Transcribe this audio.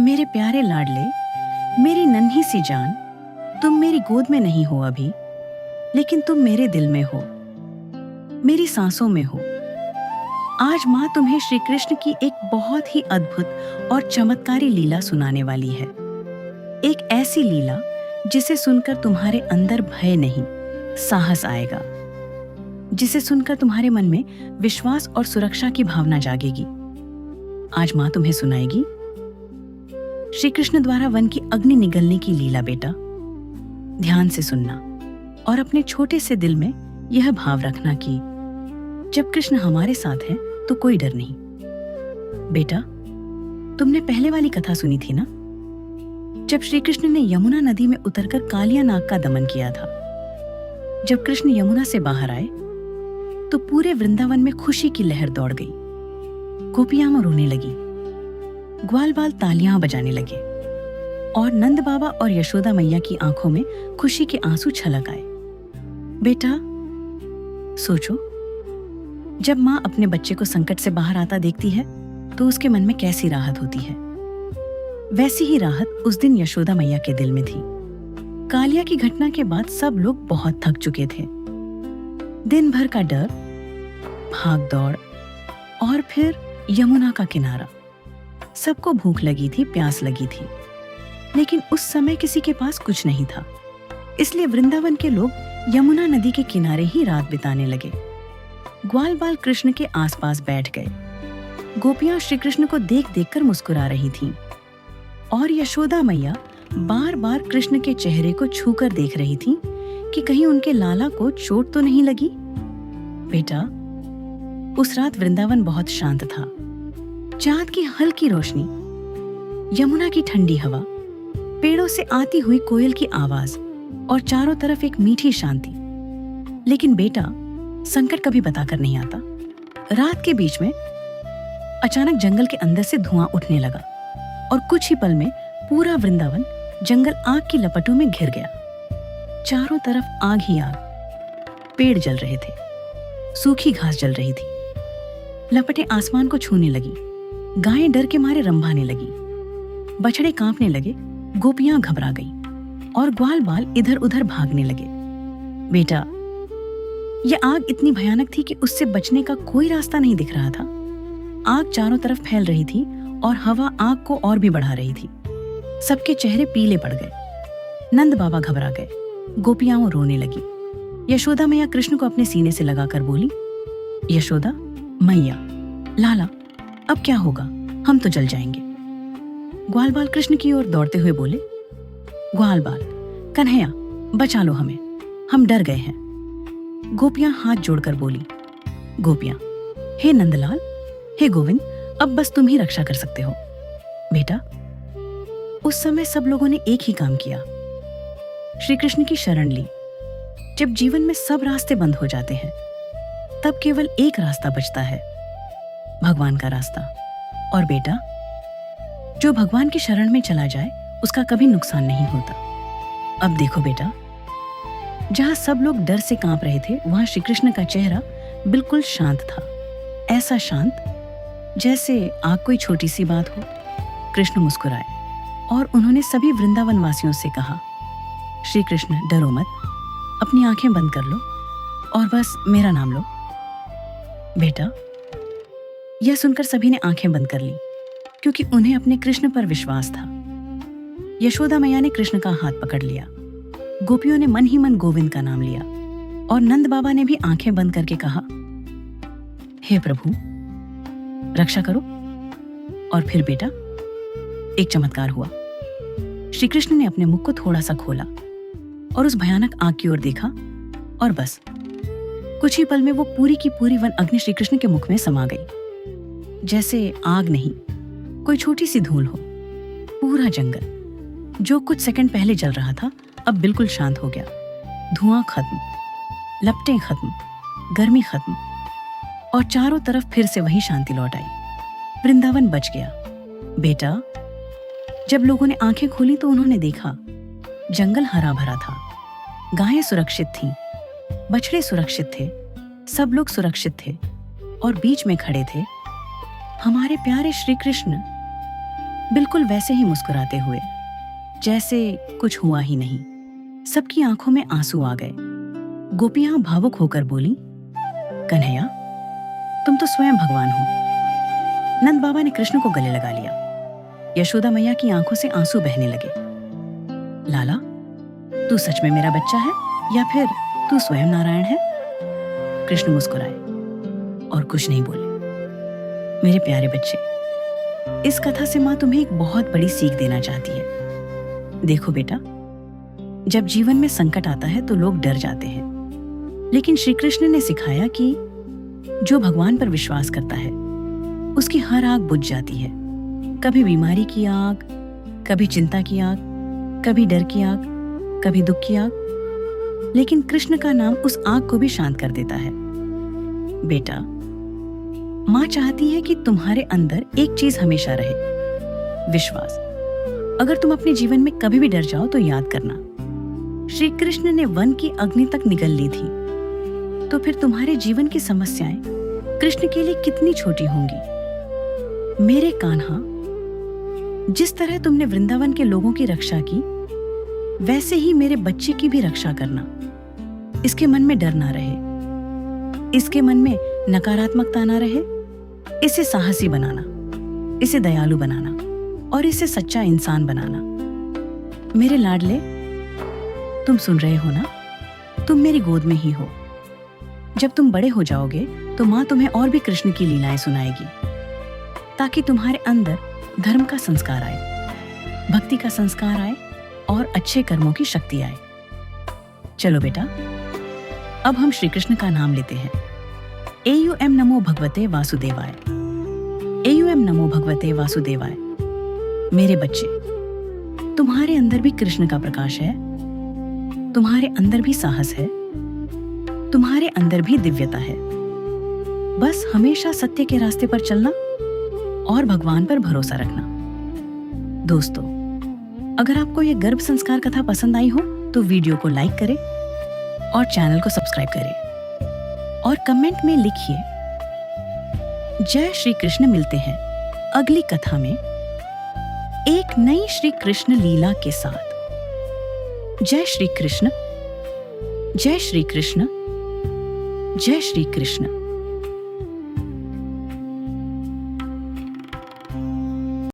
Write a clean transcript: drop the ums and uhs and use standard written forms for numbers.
मेरे प्यारे लाडले, मेरी नन्ही सी जान, तुम मेरी गोद में नहीं हो अभी, लेकिन तुम मेरे दिल में हो, मेरी सांसों में हो। आज माँ तुम्हें श्री कृष्ण की एक बहुत ही अद्भुत और चमत्कारी लीला सुनाने वाली है। एक ऐसी लीला जिसे सुनकर तुम्हारे अंदर भय नहीं, साहस आएगा, जिसे सुनकर तुम्हारे मन में विश्वास और सुरक्षा की भावना जागेगी। आज माँ तुम्हें सुनाएगी श्री कृष्ण द्वारा वन की अग्नि निगलने की लीला। बेटा, ध्यान से सुनना और अपने छोटे से दिल में यह भाव रखना कि जब कृष्ण हमारे साथ हैं तो कोई डर नहीं। बेटा, तुमने पहले वाली कथा सुनी थी ना, जब श्री कृष्ण ने यमुना नदी में उतरकर कालिया नाग का दमन किया था। जब कृष्ण यमुना से बाहर आए तो पूरे वृंदावन में खुशी की लहर दौड़ गई। गोपियां रोने लगी, ग्वाल बाल तालियां बजाने लगे और नंद बाबा और यशोदा मैया की आंखों में खुशी के आंसू छलक आए। बेटा, सोचो, जब माँ अपने बच्चे को संकट से बाहर आता देखती है तो उसके मन में कैसी राहत होती है। वैसी ही राहत उस दिन यशोदा मैया के दिल में थी। कालिया की घटना के बाद सब लोग बहुत थक चुके थे। दिन भर का डर, भाग दौड़ और फिर यमुना का किनारा। सबको भूख लगी थी, प्यास लगी थी, लेकिन उस समय किसी के पास कुछ नहीं था। इसलिए वृंदावन के लोग यमुना नदी के किनारे ही रात बिताने लगे। ग्वाल बाल कृष्ण के आसपास बैठ गए। गोपियां श्री कृष्ण को देख देखकर मुस्कुरा रही थीं और यशोदा मैया बार बार कृष्ण के चेहरे को छूकर देख रही थीं कि कहीं उनके लाला को चोट तो नहीं लगी। बेटा, उस रात वृंदावन बहुत शांत था। चांद की हल्की रोशनी, यमुना की ठंडी हवा, पेड़ों से आती हुई कोयल की आवाज और चारों तरफ एक मीठी शांति। लेकिन बेटा, संकट कभी बताकर नहीं आता। रात के बीच में अचानक जंगल के अंदर से धुआं उठने लगा और कुछ ही पल में पूरा वृंदावन जंगल आग की लपटों में घिर गया। चारों तरफ आग ही आग। पेड़ जल रहे थे, सूखी घास जल रही थी, लपटें आसमान को छूने लगी, गायें डर के मारे रंभाने लगी, बछड़े कांपने लगे, गोपियां घबरा गईं और ग्वाल बाल इधर उधर भागने लगे। बेटा, यह आग इतनी भयानक थी कि उससे बचने का कोई रास्ता नहीं दिख रहा था। आग चारों तरफ फैल रही थी और हवा आग को और भी बढ़ा रही थी। सबके चेहरे पीले पड़ गए। नंद बाबा घबरा गए, गोपियां रोने लगी। यशोदा मैया कृष्ण को अपने सीने से लगाकर बोली, यशोदा मैया, लाला, अब क्या होगा? हम तो जल जाएंगे। ग्वाल बाल कृष्ण की ओर दौड़ते हुए बोले, ग्वाल बाल, कन्हैया, बचा लो हमें, हम डर गए हैं। गोपियां हाथ जोड़कर बोली, गोपियां, हे नंदलाल, हे गोविंद, अब बस तुम ही रक्षा कर सकते हो। बेटा, उस समय सब लोगों ने एक ही काम किया, श्री कृष्ण की शरण ली। जब जीवन में सब रास्ते बंद हो जाते हैं तब केवल एक रास्ता बचता है, भगवान का रास्ता। और बेटा, जो भगवान की शरण में चला जाए उसका कभी नुकसान नहीं होता। अब देखो बेटा, जहां सब लोग डर से कांप रहे थे वहां श्री कृष्ण का चेहरा बिल्कुल शांत था। ऐसा शांत जैसे आग कोई छोटी सी बात हो। कृष्ण मुस्कुराए और उन्होंने सभी वृंदावन वासियों से कहा, श्री कृष्ण, डरो मत, अपनी आंखें बंद कर लो और बस मेरा नाम लो। बेटा, यह सुनकर सभी ने आंखें बंद कर ली, क्योंकि उन्हें अपने कृष्ण पर विश्वास था। यशोदा मैया ने कृष्ण का हाथ पकड़ लिया, गोपियों ने मन ही मन गोविंद का नाम लिया और नंद बाबा ने भी आंखें बंद करके कहा, हे प्रभु, रक्षा करो। और फिर बेटा, एक चमत्कार हुआ। श्री कृष्ण ने अपने मुख को थोड़ा सा खोला और उस भयानक आग की ओर देखा और बस कुछ ही पल में वो पूरी की पूरी वन अग्नि श्री कृष्ण के मुख में समा गई। जैसे आग नहीं, कोई छोटी सी धूल हो। पूरा जंगल जो कुछ सेकंड पहले जल रहा था अब बिल्कुल शांत हो गया। धुआं खत्म, लपटें खत्म, गर्मी खत्म और चारों तरफ फिर से वही शांति लौट आई। वृंदावन बच गया। बेटा, जब लोगों ने आंखें खोली तो उन्होंने देखा जंगल हरा भरा था, गायें सुरक्षित थीं, बछड़े सुरक्षित थे, सब लोग सुरक्षित थे और बीच में खड़े थे हमारे प्यारे श्री कृष्ण। बिल्कुल वैसे ही मुस्कुराते हुए, जैसे कुछ हुआ ही नहीं। सबकी आंखों में आंसू आ गए। गोपियां भावुक होकर बोली, कन्हैया, तुम तो स्वयं भगवान हो। नंद बाबा ने कृष्ण को गले लगा लिया। यशोदा मैया की आंखों से आंसू बहने लगे। लाला, तू सच में मेरा बच्चा है या फिर तू स्वयं नारायण है? कृष्ण मुस्कुराए और कुछ नहीं बोले। मेरे प्यारे बच्चे, इस कथा से माँ तुम्हें एक बहुत बड़ी सीख देना चाहती है। देखो बेटा, जब जीवन में संकट आता है तो लोग डर जाते हैं, लेकिन श्री कृष्ण ने सिखाया कि जो भगवान पर विश्वास करता है उसकी हर आग बुझ जाती है। कभी बीमारी की आग, कभी चिंता की आग, कभी डर की आग, कभी दुख की आग, लेकिन कृष्ण का नाम उस आग को भी शांत कर देता है। बेटा, माँ चाहती है कि तुम्हारे अंदर एक चीज हमेशा रहे, विश्वास। अगर तुम अपने जीवन में कभी भी डर जाओ तो याद करना, श्री कृष्ण ने वन की अग्नि तक निगल ली थी, तो फिर तुम्हारे जीवन की समस्याएं कृष्ण के लिए कितनी छोटी होंगी। मेरे कान्हा, जिस तरह तुमने वृंदावन के लोगों की रक्षा की, वैसे ही मेरे बच्चे की भी रक्षा करना। इसके मन में डर ना रहे, इसके मन में नकारात्मकता ना रहे। इसे साहसी बनाना, इसे दयालु बनाना और इसे सच्चा इंसान बनाना। मेरे लाडले, तुम सुन रहे हो ना? तुम मेरी गोद में ही हो। जब तुम बड़े हो जाओगे तो माँ तुम्हें और भी कृष्ण की लीलाएं सुनाएगी, ताकि तुम्हारे अंदर धर्म का संस्कार आए, भक्ति का संस्कार आए और अच्छे कर्मों की शक्ति आए। चलो बेटा, अब हम श्री कृष्ण का नाम लेते हैं। एयूएम नमो भगवते वासुदेवाय। एयूएम नमो भगवते वासुदेवाय। मेरे बच्चे, तुम्हारे अंदर भी कृष्ण का प्रकाश है, तुम्हारे अंदर भी साहस है, तुम्हारे अंदर भी दिव्यता है। बस हमेशा सत्य के रास्ते पर चलना और भगवान पर भरोसा रखना। दोस्तों, अगर आपको यह गर्भ संस्कार कथा पसंद आई हो तो वीडियो को लाइक करें और चैनल को सब्सक्राइब करें और कमेंट में लिखिए जय श्री कृष्ण। मिलते हैं अगली कथा में एक नई श्री कृष्ण लीला के साथ। जय श्री कृष्ण, जय श्री कृष्ण, जय श्री कृष्ण।